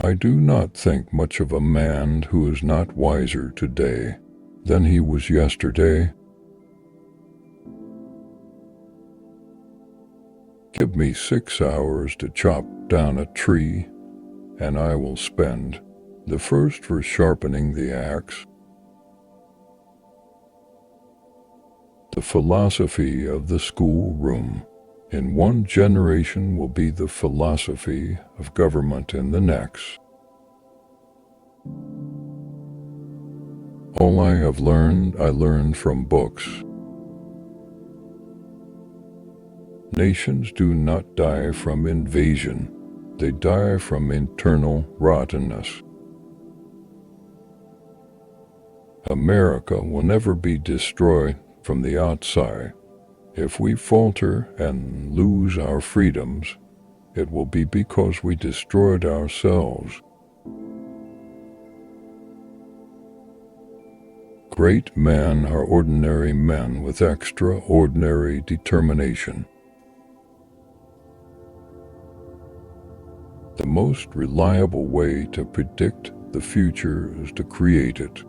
I do not think much of a man who is not wiser today than he was yesterday. Give me 6 hours to chop down a tree, and I will spend the first for sharpening the axe. The philosophy of the schoolroom in one generation will be the philosophy of government in the next. All I have learned, I learned from books. Nations do not die from invasion, they die from internal rottenness. America will never be destroyed from the outside. If we falter and lose our freedoms, it will be because we destroyed ourselves. Great men are ordinary men with extraordinary determination. The most reliable way to predict the future is to create it.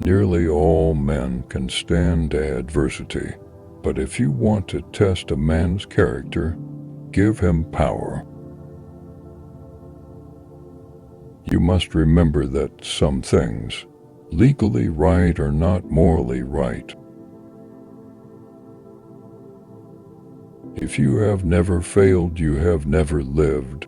Nearly all men can stand adversity, but if you want to test a man's character, give him power. You must remember that some things, legally right, are not morally right. If you have never failed, you have never lived.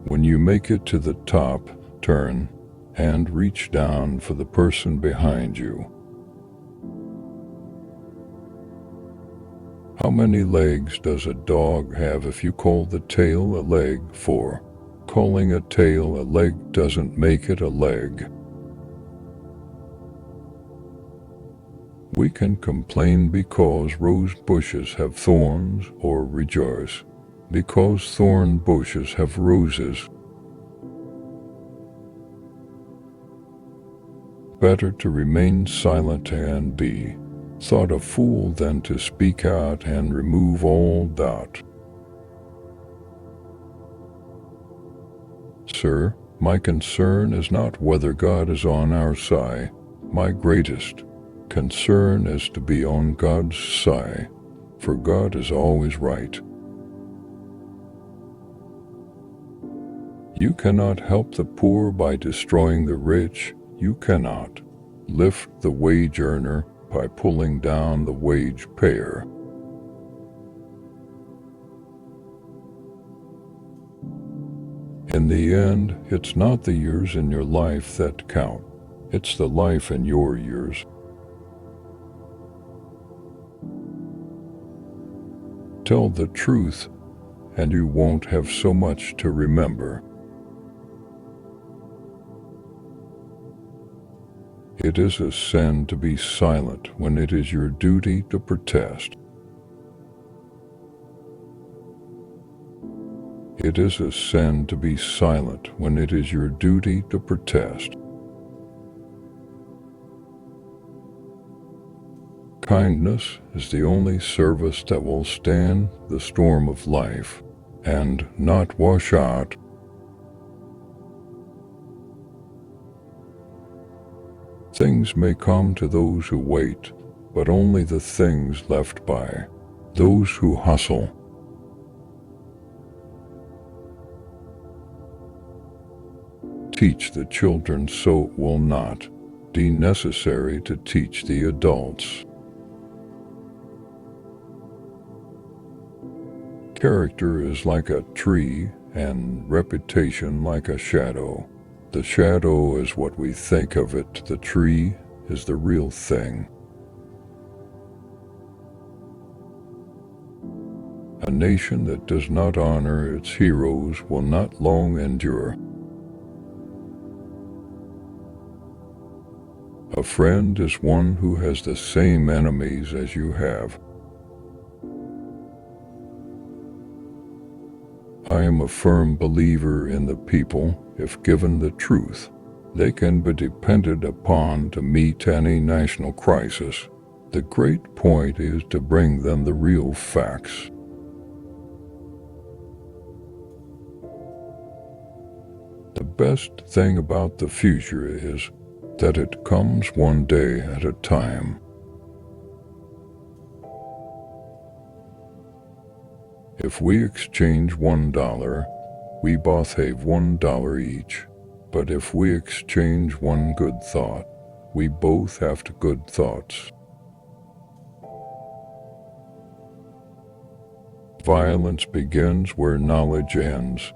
When you make it to the top, turn and reach down for the person behind you. How many legs does a dog have if you call the tail a leg? 4. Calling a tail a leg doesn't make it a leg. We can complain because rose bushes have thorns, or rejoice because thorn bushes have roses. Better to remain silent and be thought a fool than to speak out and remove all doubt. Sir, my concern is not whether God is on our side. My greatest concern is to be on God's side, for God is always right. You cannot help the poor by destroying the rich. You cannot lift the wage earner by pulling down the wage payer. In the end, it's not the years in your life that count. It's the life in your years. Tell the truth, and you won't have so much to remember. It is a sin to be silent when it is your duty to protest. It is a sin to be silent when it is your duty to protest. Kindness is the only service that will stand the storm of life and not wash out. Things may come to those who wait, but only the things left by those who hustle. Teach the children so it will not be necessary to teach the adults. Character is like a tree and reputation like a shadow. The shadow is what we think of it. The tree is the real thing. A nation that does not honor its heroes will not long endure. A friend is one who has the same enemies as you have. I am a firm believer in the people. If given the truth, they can be depended upon to meet any national crisis. The great point is to bring them the real facts. The best thing about the future is that it comes one day at a time. If we exchange $1, we both have $1 each. But if we exchange one good thought, we both have good thoughts. Violence begins where knowledge ends.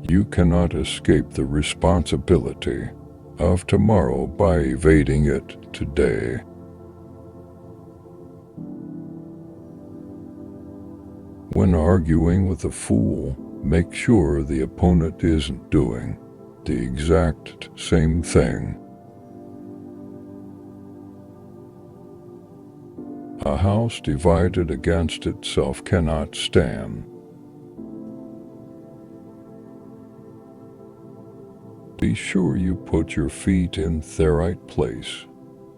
You cannot escape the responsibility of tomorrow by evading it today. When arguing with a fool, make sure the opponent isn't doing the exact same thing. A house divided against itself cannot stand. Be sure you put your feet in the right place,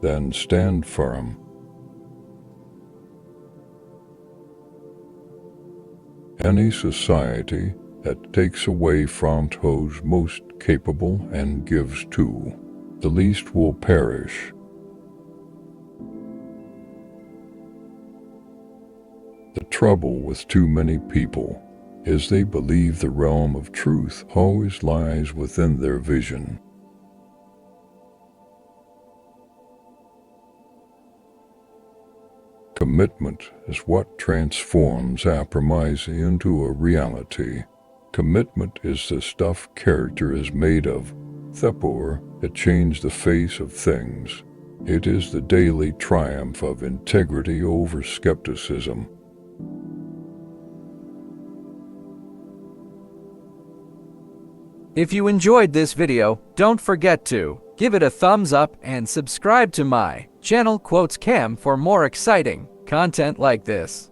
then stand firm. Any society that takes away from those most capable and gives to the least will perish. The trouble with too many people is they believe the realm of truth always lies within their vision. Commitment is what transforms abraham into a reality. Commitment is the stuff character is made of. Therefore, it changed the face of things. It is the daily triumph of integrity over skepticism. If you enjoyed this video, don't forget to give it a thumbs up and subscribe to my channel Quotes Cam for more exciting content like this.